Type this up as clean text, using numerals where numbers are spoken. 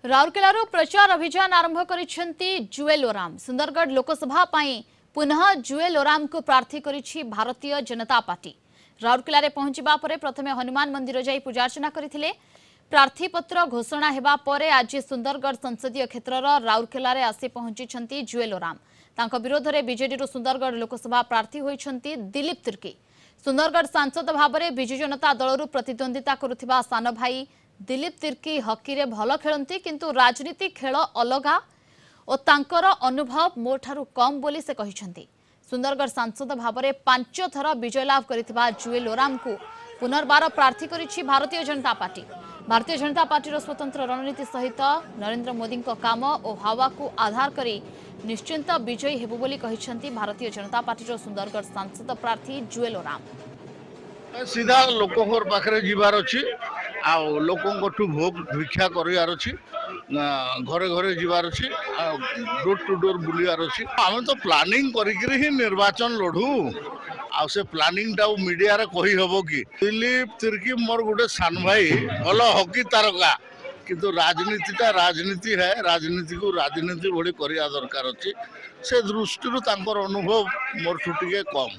राउरकेलार प्रचार अभियान आरंभ करिसेंती जुएल ओराम। सुंदरगढ़ लोकसभा पाई पुनः जुएल ओराम को प्रार्थी करिछि भारतीय जनता पार्टी। राउरकेला पहुंचबा परे प्रथमे हनुमान मंदिर जाई पूजार्चना करथिले। प्रार्थी पत्र घोषणा हेबा परे आज सुंदरगढ़ संसदीय क्षेत्रर राउरकेला आसी पहुंची जुएल ओराम। तांको विरोध में बीजेडी सुंदरगढ़ लोकसभा प्रार्थी होइछंती दिलीप तिर्की। सुंदरगढ़ सांसद भाव में विजु जनता दल प्रतिद्वंदिता करुथिबा सान भाई दिलीप तिर्की हॉकी रे भल खेलती किंतु राजनीति खेल अलगा और तांकर अनुभव मोठारु कम बोली से कहिसेंती। सुंदरगढ़ सांसद भाव में 5 थर विजय लाभ करिथिबा जुएल ओराम को पुनर्बार प्रार्थी करिछि भारतीय जनता पार्टी। भारतीय जनता पार्टी स्वतंत्र रणनीति सहित नरेंद्र मोदी काम और हावा को आधार करी निश्चिंत विजयी हेबु बोली कहिसेंती भारतीय जनता पार्टी सुंदरगढ़ सांसद प्रार्थी जुएल ओराम। सीधा लोकों पाखे जीवार अच्छी लोकों भोग भिक्षा करार अच्छी घरे घरे जीवार अच्छी डोर टू डोर बुलार अच्छी आम तो प्लानिंग करी निर्वाचन लड़ू आ से प्लानिंग टा मीडिया रे कही हबो कि दिलीप तिर्की मोर गोटे सान भाई भल हॉकी तारका किंतु राजनीतिटा राजनीति है राजनीति को राजनीति भली करिया दरकार अच्छी से दृष्टि अनुभव मोर टिके कम।